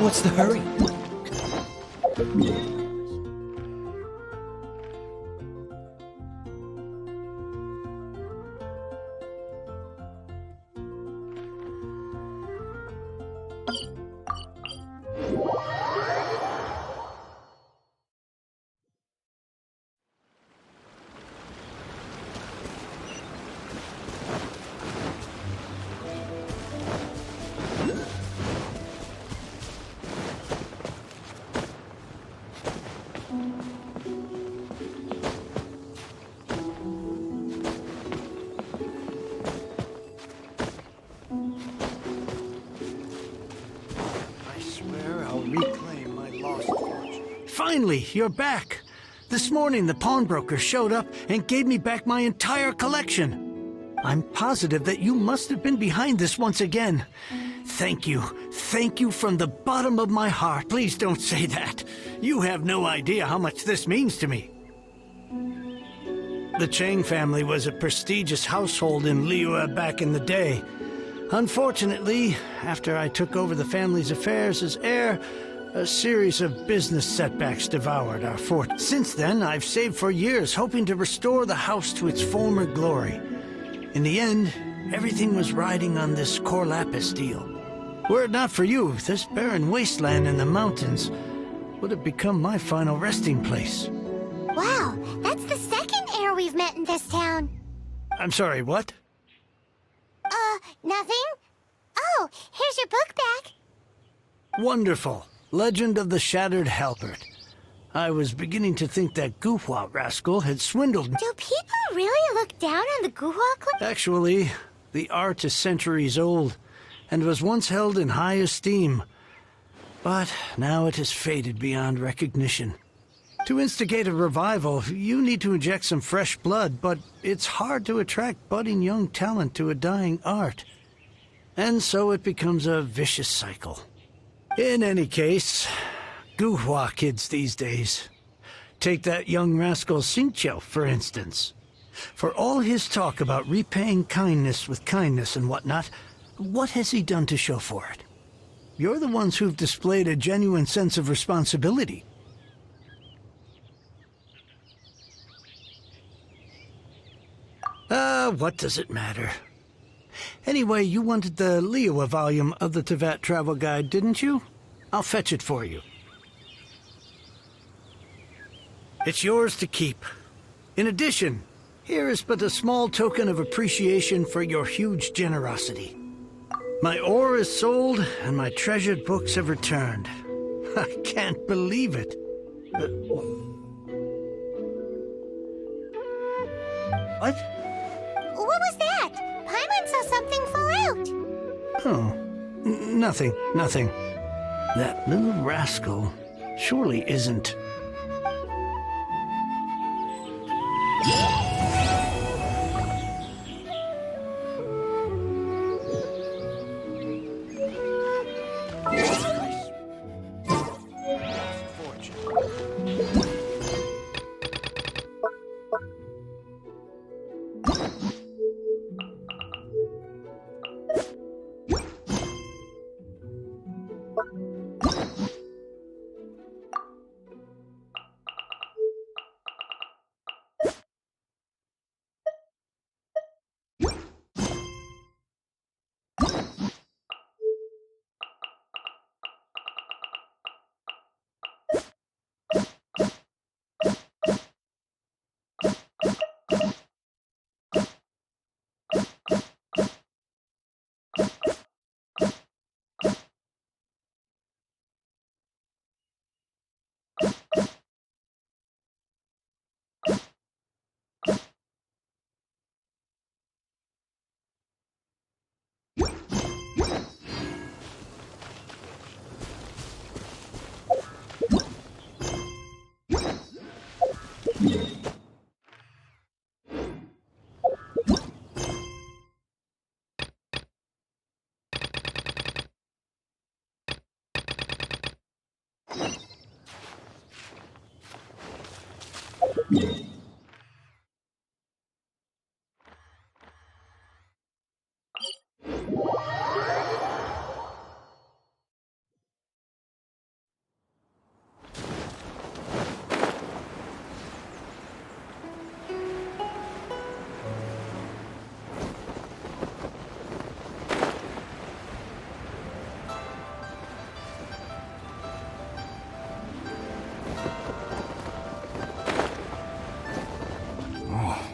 What's the hurry? Reclaim my lost fortune. Finally, you're back. This morning, the pawnbroker showed up and gave me back my entire collection. I'm positive that you must have been behind this once again. Thank you. Thank you from the bottom of my heart. Please don't say that. You have no idea how much this means to me. The Chang family was a prestigious household in Liyue back in the day. Unfortunately, after I took over the family's affairs as heir, a series of business setbacks devoured our fort. Since then, I've saved for years, hoping to restore the house to its former glory. In the end, everything was riding on this Cor Lapis deal. Were it not for you, this barren wasteland in the mountains would have become my final resting place. Wow, that's the second heir we've met in this town. I'm sorry, what? Nothing? Oh, here's your book back. Wonderful. Legend of the Shattered Halberd. I was beginning to think that Guhua rascal had swindled me. Do people really look down on the Guhua Clan? Actually, the art is centuries old, and was once held in high esteem. But now it has faded beyond recognition. To instigate a revival, you need to inject some fresh blood, but it's hard to attract budding young talent to a dying art. And so it becomes a vicious cycle. In any case, Guhua kids these days. Take that young rascal Xingqiu, for instance. For all his talk about repaying kindness with kindness and whatnot, what has he done to show for it? You're the ones who've displayed a genuine sense of responsibility. What does it matter? Anyway, you wanted the Liyue volume of the Teyvat Travel Guide, didn't you? I'll fetch it for you. It's yours to keep. In addition, here is but a small token of appreciation for your huge generosity. My ore is sold, and my treasured books have returned. I can't believe it. What? What was that? Paimon saw something fall out. Oh, nothing. That little rascal surely isn't...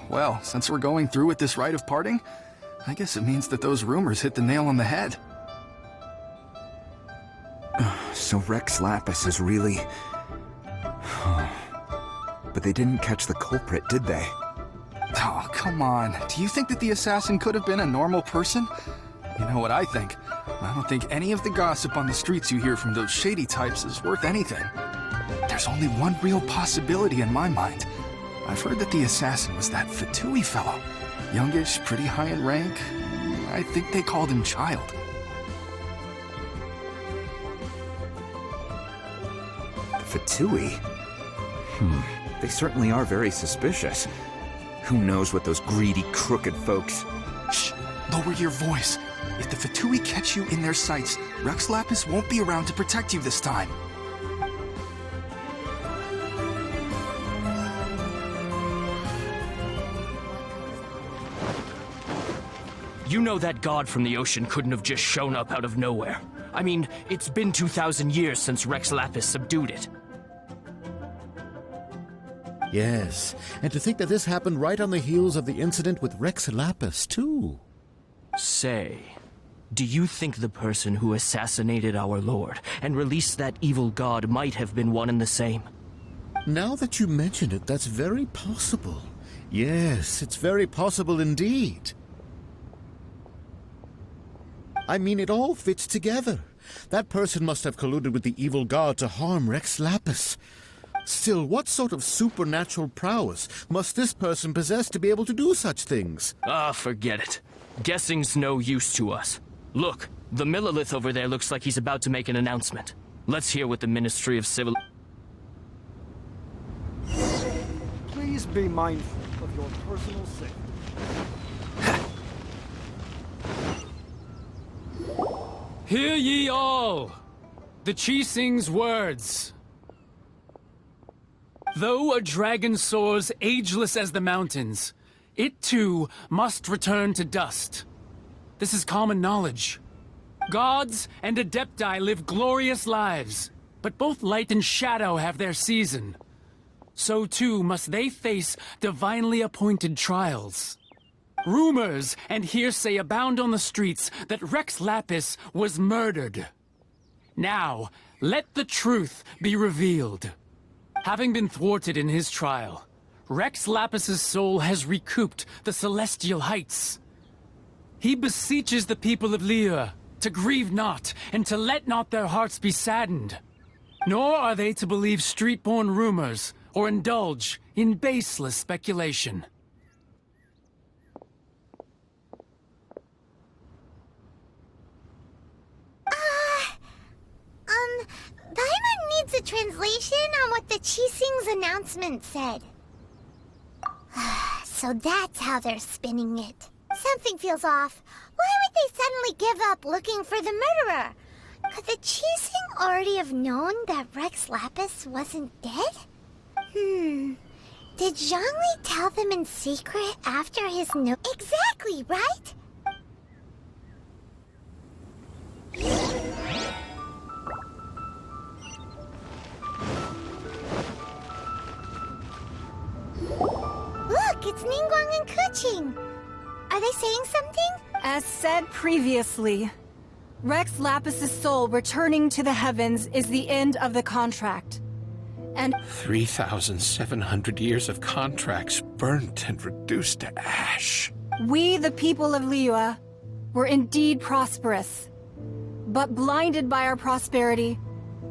Well, since we're going through with this rite of parting, I guess it means that those rumors hit the nail on the head. So Rex Lapis is really... But they didn't catch the culprit, did they? Oh, come on. Do you think that the assassin could have been a normal person? You know what I think? I don't think any of the gossip on the streets you hear from those shady types is worth anything. There's only one real possibility in my mind. I've heard that the assassin was that Fatui fellow. Youngish, pretty high in rank. I think they called him Child. Fatui? They certainly are very suspicious. Who knows what those greedy, crooked folks... Shh! Lower your voice. If the Fatui catch you in their sights, Rex Lapis won't be around to protect you this time. You know that god from the ocean couldn't have just shown up out of nowhere. I mean, it's been 2,000 years since Rex Lapis subdued it. Yes, and to think that this happened right on the heels of the incident with Rex Lapis, too. Say, do you think the person who assassinated our lord and released that evil god might have been one and the same? Now that you mention it, that's very possible. Yes, it's very possible indeed. I mean, it all fits together. That person must have colluded with the evil god to harm Rex Lapis. Still, what sort of supernatural prowess must this person possess to be able to do such things? Ah, forget it. Guessing's no use to us. Look, the Millilith over there looks like he's about to make an announcement. Let's hear what the Ministry of Civil... Please be mindful of your personal safety. Hear ye all! The Qixing's words. Though a dragon soars ageless as the mountains, it too must return to dust. This is common knowledge. Gods and Adepti live glorious lives, but both light and shadow have their season. So too must they face divinely appointed trials. Rumors and hearsay abound on the streets that Rex Lapis was murdered. Now, let the truth be revealed. Having been thwarted in his trial, Rex Lapis's soul has recouped the celestial heights. He beseeches the people of Liyue to grieve not and to let not their hearts be saddened. Nor are they to believe street-born rumors or indulge in baseless speculation. Paimon needs a translation on what the Qixing's announcement said. So that's how they're spinning it. Something feels off. Why would they suddenly give up looking for the murderer? Could the Qixing already have known that Rex Lapis wasn't dead? Did Zhongli tell them in secret after his note? Exactly, right? Look, it's Ningguang and Keqing. Are they saying something? As said previously, Rex Lapis's soul returning to the heavens is the end of the contract. And 3,700 years of contracts burnt and reduced to ash. we, the people of Liyue, were indeed prosperous. But blinded by our prosperity,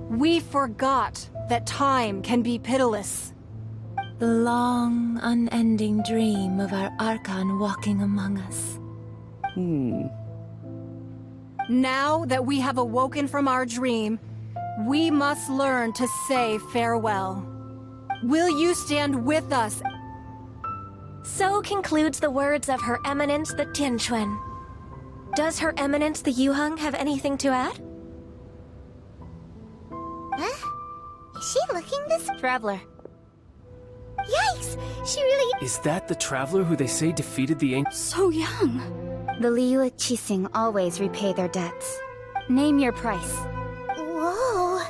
we forgot that time can be pitiless. The long, unending dream of our Archon walking among us. Now that we have awoken from our dream, we must learn to say farewell. Will you stand with us? So concludes the words of Her Eminence the Tianquan. Does Her Eminence the Yuheng have anything to add? Huh? Is she looking this? Traveler. Yikes! She really... Is that the traveler who they say defeated the ancient? so young. The Liyue Qixing always repay their debts. Name your price. Whoa.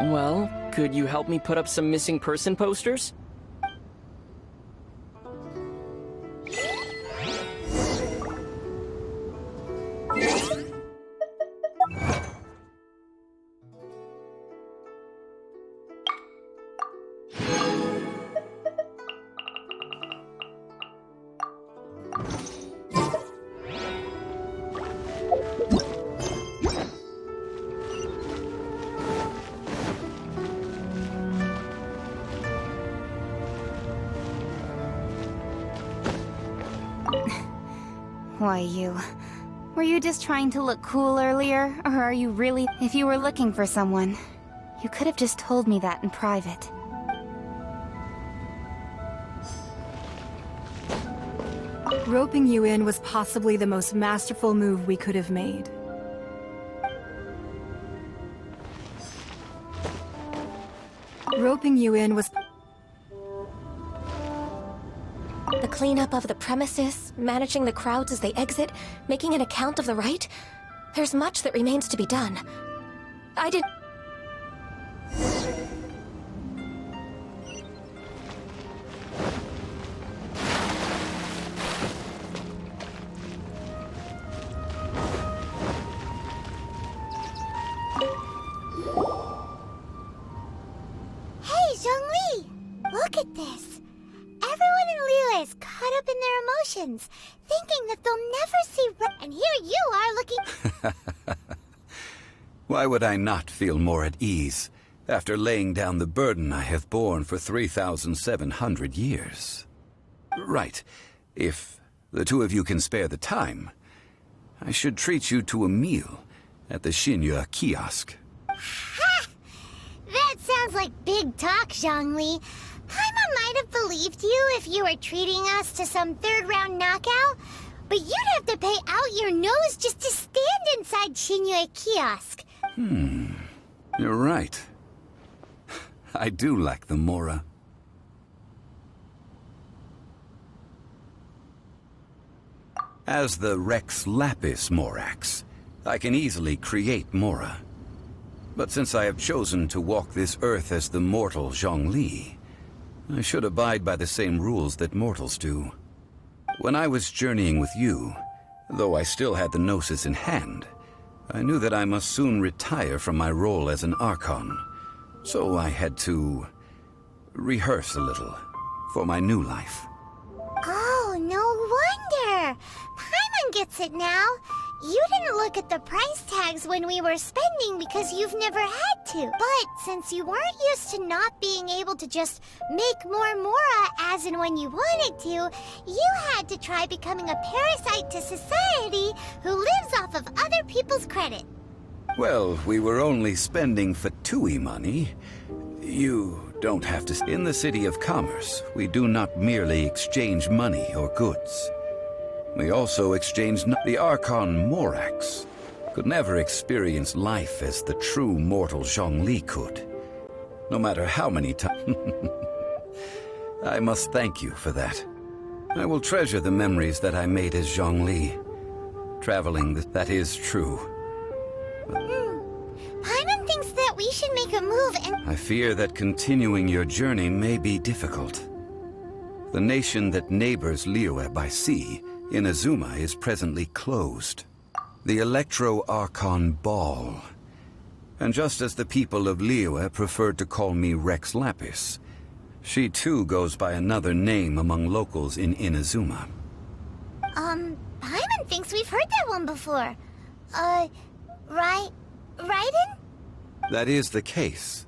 Well, could you help me put up some missing person posters? Why, you... Were you just trying to look cool earlier, or are you really... If you were looking for someone, you could have just told me that in private. Roping you in was possibly the most masterful move we could have made. Roping you in was... The cleanup of the premises, managing the crowds as they exit, making an account of the rite? There's much that remains to be done. I did... Hey, Zhongli! Look at this. Everyone in Liyue is caught up in their emotions, thinking that they'll never see and here you are looking... Why would I not feel more at ease after laying down the burden I have borne for 3,700 years? Right. If the two of you can spare the time, I should treat you to a meal at the Xinyue kiosk. Ha! That sounds like big talk, Zhongli. Paimon might have believed you if you were treating us to some third-round knockout, but you'd have to pay out your nose just to stand inside Xinyue kiosk. You're right. I do like the Mora. As the Rex Lapis Morax, I can easily create Mora. But since I have chosen to walk this earth as the mortal Zhongli, I should abide by the same rules that mortals do. When I was journeying with you, though I still had the Gnosis in hand, I knew that I must soon retire from my role as an Archon, so I had to rehearse a little for my new life. Oh, no wonder! Paimon gets it now. You didn't look at the price tags when we were spending because you've never had to. But since you weren't used to not being able to just make more Mora as and when you wanted to, you had to try becoming a parasite to society who lives off of other people's credit. Well, we were only spending Fatui money. You don't have to... In the City of Commerce, we do not merely exchange money or goods. We also exchanged... The Archon Morax could never experience life as the true mortal Zhongli could. No matter how many times... I must thank you for that. I will treasure the memories that I made as Zhongli. Traveling, that is true. Paimon thinks that we should make a move and... I fear that continuing your journey may be difficult. The nation that neighbors Liyue by sea, Inazuma, is presently closed. The Electro-Archon Ball. And just as the people of Liyue preferred to call me Rex Lapis, she too goes by another name among locals in Inazuma. Paimon thinks we've heard that one before. Raiden? That is the case.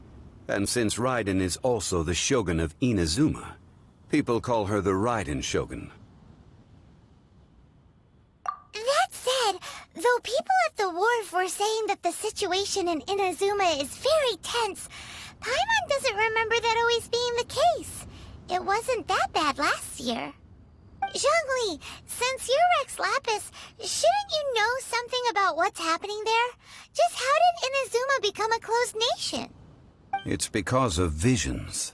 And since Raiden is also the Shogun of Inazuma, people call her the Raiden Shogun. While people at the wharf were saying that the situation in Inazuma is very tense, Paimon doesn't remember that always being the case. It wasn't that bad last year. Zhongli, since you're Rex Lapis, shouldn't you know something about what's happening there? Just how did Inazuma become a closed nation? It's because of visions.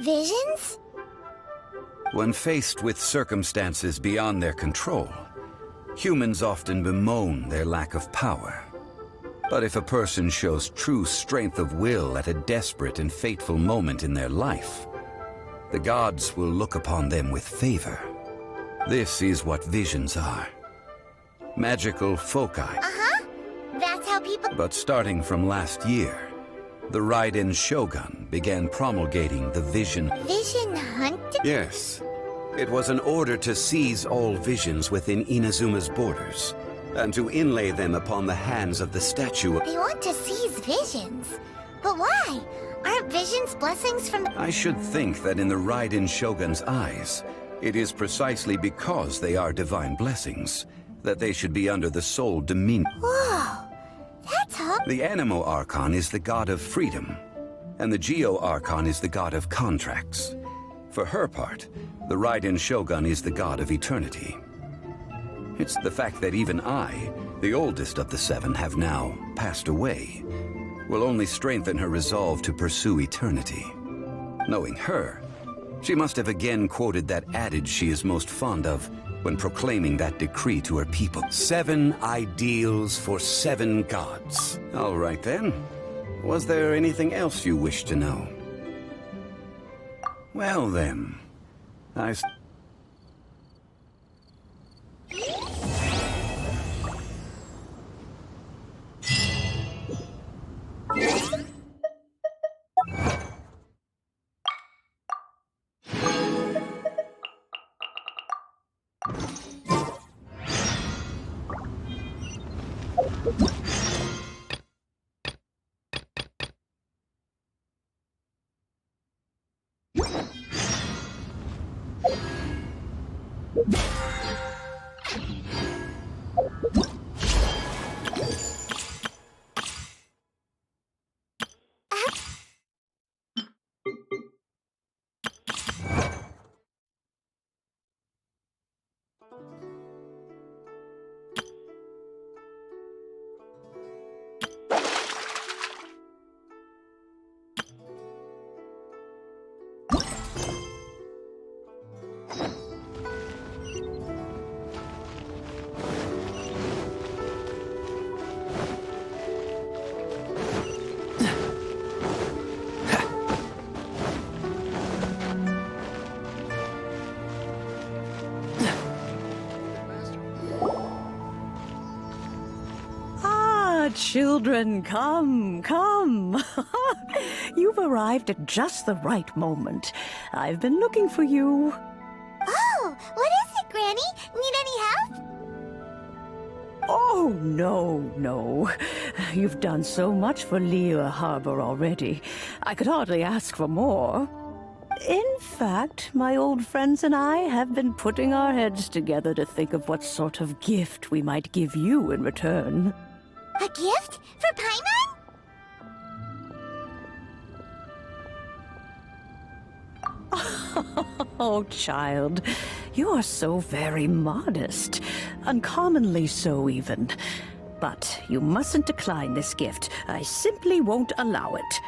Visions? When faced with circumstances beyond their control, humans often bemoan their lack of power. But if a person shows true strength of will at a desperate and fateful moment in their life, the gods will look upon them with favor. This is what visions are. Magical foci. Uh-huh. That's how people... But starting from last year, the Raiden Shogun began promulgating the vision... Vision hunt? Yes. It was an order to seize all visions within Inazuma's borders, and to inlay them upon the hands of the statue of... They want to seize visions. But why? Aren't visions blessings from the... I should think that in the Raiden Shogun's eyes, it is precisely because they are divine blessings that they should be under the sole dominion. Whoa! That's all... The Anemo Archon is the god of freedom, and the Geo Archon is the god of contracts. For her part, the Raiden Shogun is the god of eternity. It's the fact that even I, the oldest of the seven, have now passed away, will only strengthen her resolve to pursue eternity. Knowing her, she must have again quoted that adage she is most fond of when proclaiming that decree to her people. 7 ideals for 7 gods. All right then. Was there anything else you wish to know? Well then, Children, come, come. You've arrived at just the right moment. I've been looking for you. Oh, what is it, Granny? Need any help? Oh, no. You've done so much for Liyue Harbor already. I could hardly ask for more. In fact, my old friends and I have been putting our heads together to think of what sort of gift we might give you in return. A gift? For Paimon? Oh, child, you are so very modest. Uncommonly so, even. But you mustn't decline this gift. I simply won't allow it.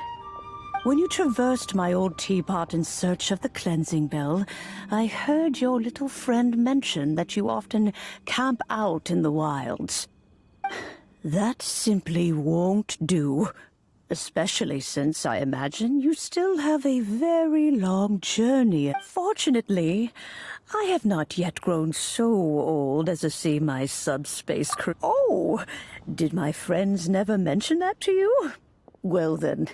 When you traversed my old teapot in search of the cleansing bell, I heard your little friend mention that you often camp out in the wilds. That simply won't do. Especially since I imagine you still have a very long journey. Fortunately, I have not yet grown so old as to see my subspace crew. Oh, did my friends never mention that to you? Well then,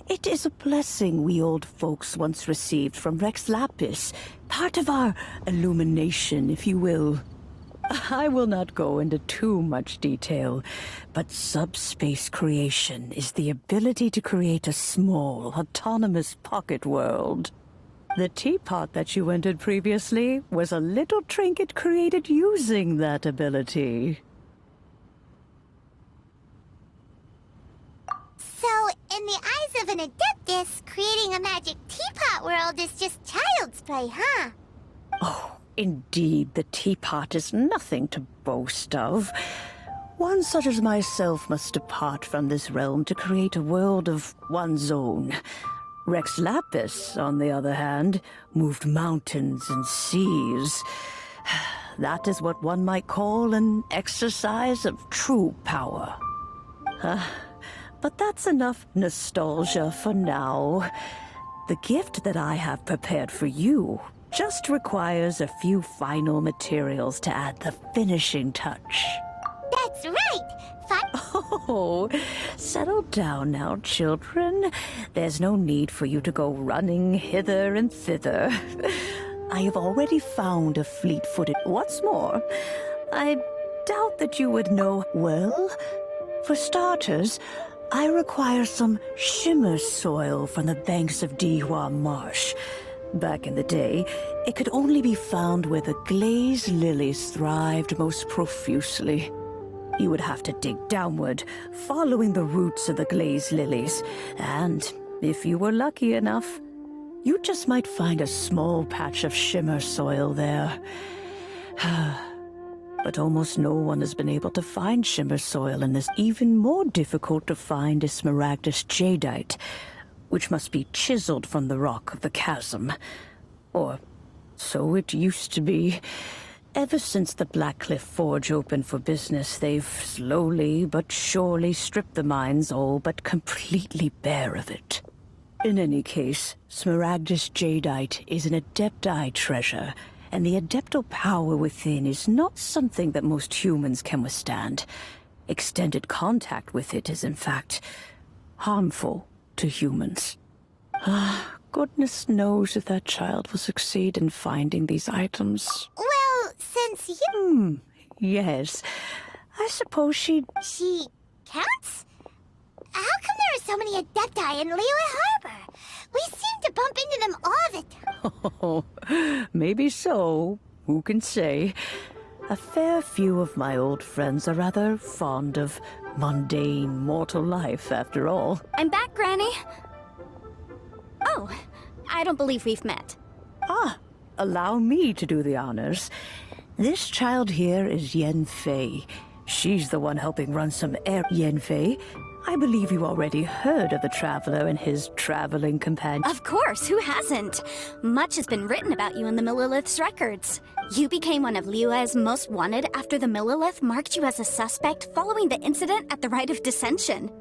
it is a blessing we old folks once received from Rex Lapis, part of our illumination, if you will. I will not go into too much detail, but subspace creation is the ability to create a small, autonomous pocket world. The teapot that you entered previously was a little trinket created using that ability. So, in the eyes of an Adeptus, creating a magic teapot world is just child's play, huh? Oh, indeed, the teapot is nothing to boast of. One such as myself must depart from this realm to create a world of one's own. Rex Lapis, on the other hand, moved mountains and seas. That is what one might call an exercise of true power. But that's enough nostalgia for now. The gift that I have prepared for you just requires a few final materials to add the finishing touch. That's right! Oh, settle down now, children. There's no need for you to go running hither and thither. I have already found a fleet-footed... What's more, I doubt that you would know... Well, for starters, I require some shimmer soil from the banks of Dihua Marsh. Back in the day, it could only be found where the glazed lilies thrived most profusely. You would have to dig downward, following the roots of the glazed lilies, and if you were lucky enough, you just might find a small patch of shimmer soil there. But almost no one has been able to find shimmer soil, and it's even more difficult to find is Smaragdus jadeite, which must be chiseled from the rock of the chasm. Or so it used to be. Ever since the Blackcliff Forge opened for business, they've slowly but surely stripped the mines all but completely bare of it. In any case, Smaragdus jadeite is an Adepti treasure, and the adeptal power within is not something that most humans can withstand. Extended contact with it is, in fact, harmful to humans. Goodness knows if that child will succeed in finding these items. Well, since you... Yes. I suppose She counts? How come there are so many Adepti in Liyue Harbor? We seem to bump into them all the time. Oh, maybe so. Who can say? A fair few of my old friends are rather fond of mundane mortal life, after all. I'm back, Granny. Oh, I don't believe we've met. Allow me to do the honors. This child here is Yen Fei. She's the one helping run some air. Yen Fei, I believe you already heard of the Traveler and his traveling companion. Of course, who hasn't? Much has been written about you in the Millelith's records. You became one of Liyue's most wanted after the Millelith marked you as a suspect following the incident at the Rite of Dissension.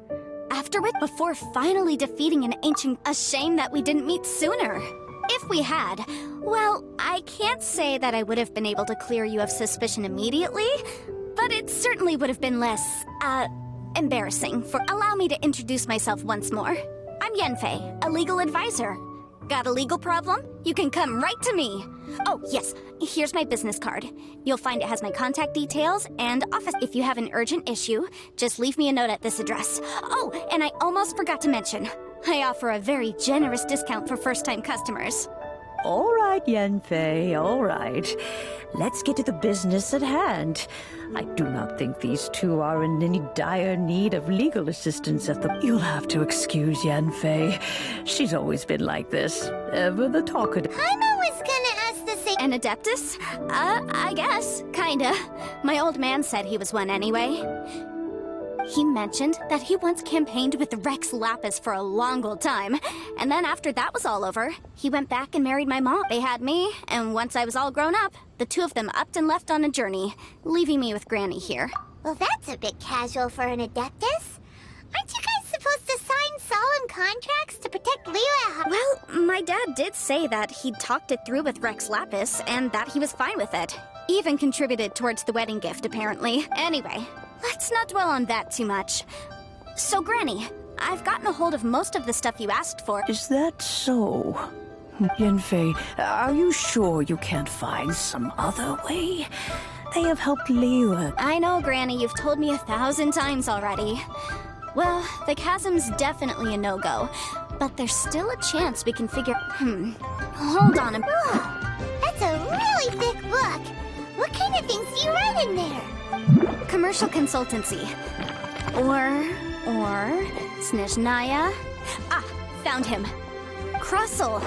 Afterward, before finally defeating an ancient... A shame that we didn't meet sooner. If we had, well, I can't say that I would have been able to clear you of suspicion immediately, but it certainly would have been less, embarrassing. Allow me to introduce myself once more. I'm Yen Fei, a legal advisor. Got a legal problem? You can come right to me. Oh, yes, here's my business card. You'll find it has my contact details and office. If you have an urgent issue, just leave me a note at this address. Oh, and I almost forgot to mention, I offer a very generous discount for first-time customers. All right, Yen Fei, all right. Let's get to the business at hand. I do not think these two are in any dire need of legal assistance at the... You'll have to excuse Yen Fei. She's always been like this. Ever the talkative. I'm always gonna ask the same... An Adeptus? I guess. Kinda. My old man said he was one anyway. He mentioned that he once campaigned with Rex Lapis for a long old time, and then after that was all over, he went back and married my mom. They had me, and once I was all grown up, the two of them upped and left on a journey, leaving me with Granny here. Well, that's a bit casual for an Adeptus. Aren't you guys supposed to sign solemn contracts to protect Liyue? Well, my dad did say that he'd talked it through with Rex Lapis, and that he was fine with it. Even contributed towards the wedding gift, apparently. Anyway, let's not dwell on that too much. So, Granny, I've gotten a hold of most of the stuff you asked for. Is that so? Yen Fei, are you sure you can't find some other way? They have helped Liyue. I know, Granny, you've told me 1,000 times already. Well, the chasm's definitely a no-go, but there's still a chance we can figure... Hold on a... Whoa, that's a really thick book. What kind of things do you write in there? Commercial consultancy. Or... Snezhnaya. Ah, found him. Crossel.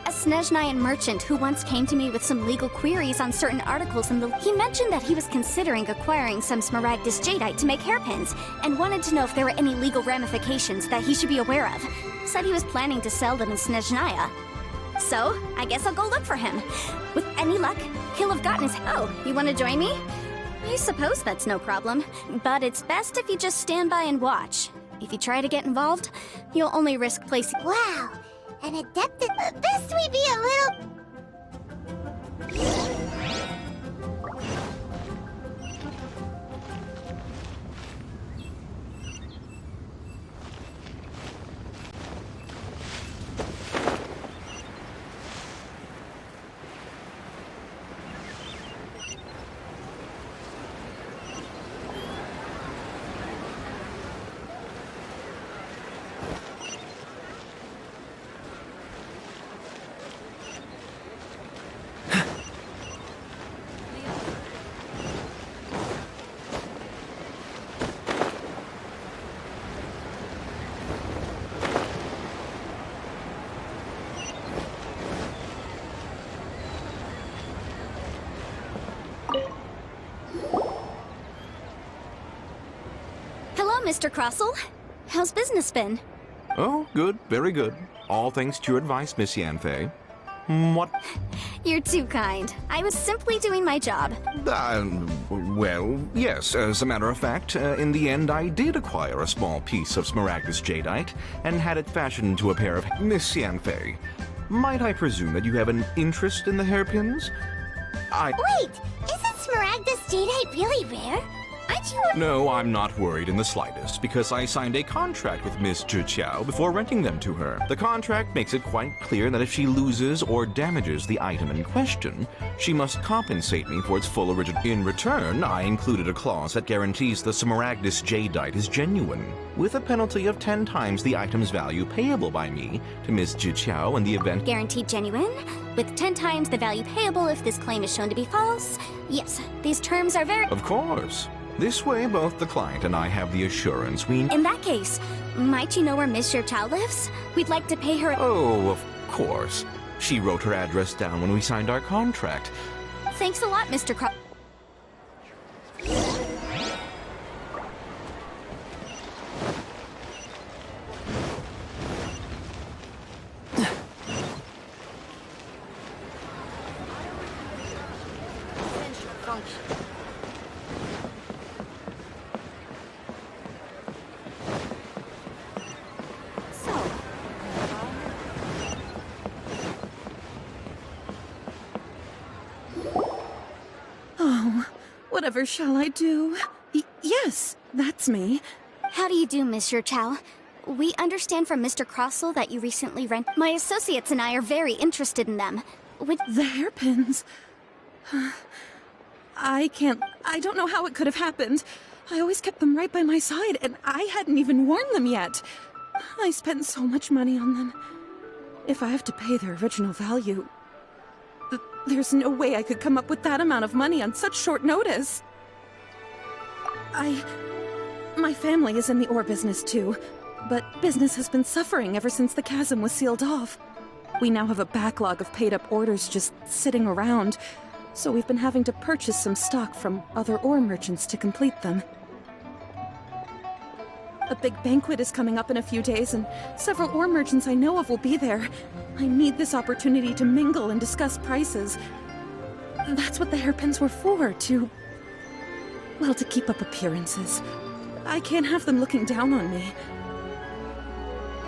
A Snezhnayan merchant who once came to me with some legal queries on certain articles in the... He mentioned that he was considering acquiring some Smaragdus jadeite to make hairpins, and wanted to know if there were any legal ramifications that he should be aware of. Said he was planning to sell them in Snezhnaya. So, I guess I'll go look for him. With any luck, he'll have gotten his... Oh, you want to join me? I suppose that's no problem, but it's best if you just stand by and watch. If you try to get involved, you'll only risk placing... Wow, an adept at... Best we be a little... Mr. Crossel. How's business been? Oh, good, very good. All thanks to your advice, Miss Yanfei. What? You're too kind. I was simply doing my job. Well, yes, as a matter of fact, in the end I did acquire a small piece of Smaragdus jadeite and had it fashioned into a pair of... Miss Yanfei, might I presume that you have an interest in the hairpins? Wait, isn't Smaragdus jadeite really rare? Aren't you... No, I'm not worried in the slightest, because I signed a contract with Miss Zhiqiao before renting them to her. The contract makes it quite clear that if she loses or damages the item in question, she must compensate me for its full original. In return, I included a clause that guarantees the Smaragdus jadeite is genuine, with a penalty of 10 times the item's value payable by me to Miss Zhiqiao in the event... Guaranteed genuine? With 10 times the value payable if this claim is shown to be false? Yes, these terms are very... Of course. This way, both the client and I have the assurance we... In that case, might you know where Miss Zhiqiao lives? We'd like to pay her... Oh, of course. She wrote her address down when we signed our contract. Thanks a lot, Mr. Crow. Whatever shall I do? Yes, that's me. How do you do, Miss Zhiqiao? We understand from Mr. Crossel that you recently rent... My associates and I are very interested in them. The hairpins? I don't know how it could have happened. I always kept them right by my side, and I hadn't even worn them yet. I spent so much money on them. If I have to pay their original value... There's no way I could come up with that amount of money on such short notice. My family is in the ore business too, but business has been suffering ever since the chasm was sealed off. We now have a backlog of paid-up orders just sitting around, so we've been having to purchase some stock from other ore merchants to complete them. A big banquet is coming up in a few days, and several ore merchants I know of will be there. I need this opportunity to mingle and discuss prices. That's what the hairpins were for, to keep up appearances. I can't have them looking down on me.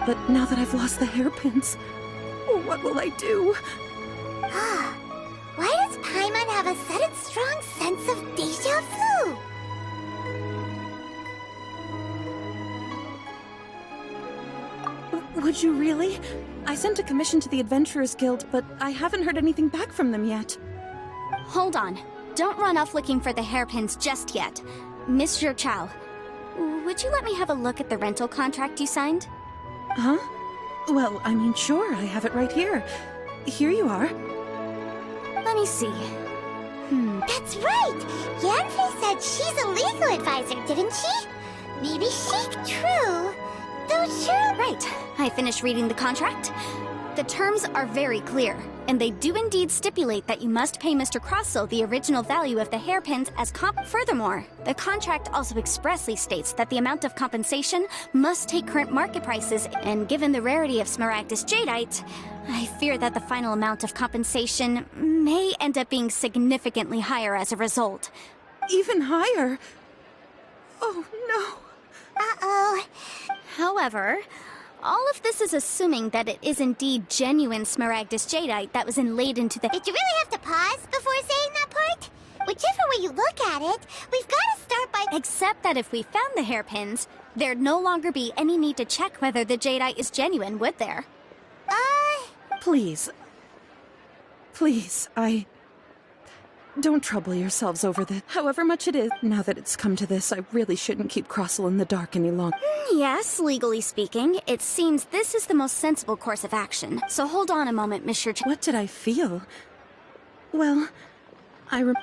But now that I've lost the hairpins, what will I do? Why does Paimon have a sudden strong sense of déjà vu? Would you really? I sent a commission to the Adventurers Guild, but I haven't heard anything back from them yet. Hold on. Don't run off looking for the hairpins just yet. Miss Zhiqiao, would you let me have a look at the rental contract you signed? Huh? Well, I mean, sure, I have it right here. here you are. Let me see. That's right! Yanfei said she's a legal advisor, didn't she? Maybe true. Though sure. Right. I finished reading the contract. The terms are very clear, and they do indeed stipulate that you must pay Mr. Crossel the original value of the hairpins as comp. Furthermore, the contract also expressly states that the amount of compensation must take current market prices, and given the rarity of Smaragdus Jadeite, I fear that the final amount of compensation may end up being significantly higher as a result. Even higher? Oh, no. Uh-oh. However, all of this is assuming that it is indeed genuine Smaragdus Jadeite that was inlaid into the— Did you really have to pause before saying that part? Whichever way you look at it, we've got to start by— Except that if we found the hairpins, there'd no longer be any need to check whether the Jadeite is genuine, would there? Please. Please, don't trouble yourselves over this. However much it is, now that it's come to this, I really shouldn't keep Crossel in the dark any longer. Yes, legally speaking, it seems this is the most sensible course of action. So hold on a moment, Mr. What did I feel? Well,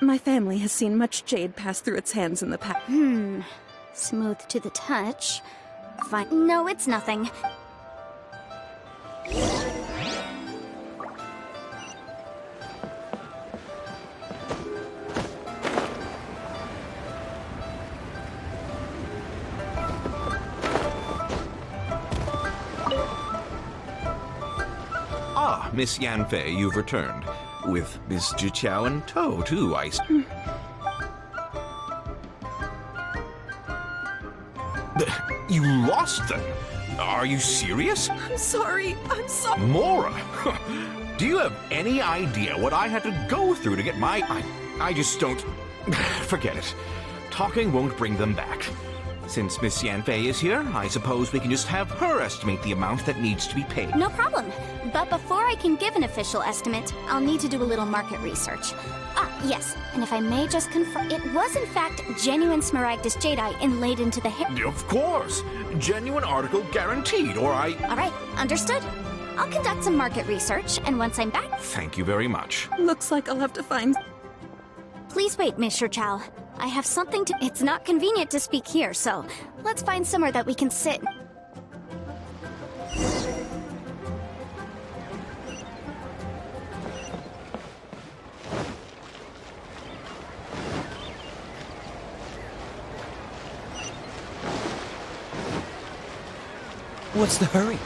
my family has seen much jade pass through its hands in the past. Smooth to the touch. Fine. No, it's nothing. Ah, Miss Yanfei, you've returned. With Miss Zhiqiao in tow, too, You lost them? Are you serious? I'm sorry. Mora! Do you have any idea what I had to go through to get my... I just don't... Forget it. Talking won't bring them back. Since Miss Yanfei is here, I suppose we can just have her estimate the amount that needs to be paid. No problem. But before I can give an official estimate, I'll need to do a little market research. Yes, and if I may just confirm, it was in fact genuine Smaragdus Jadeite inlaid into the hair. Of course! Genuine article guaranteed, or I... All right, understood. I'll conduct some market research, and once I'm back... Thank you very much. Looks like I'll have to find... Please wait, Mr. Chow. I have something to... It's not convenient to speak here, so let's find somewhere that we can sit. What's the hurry?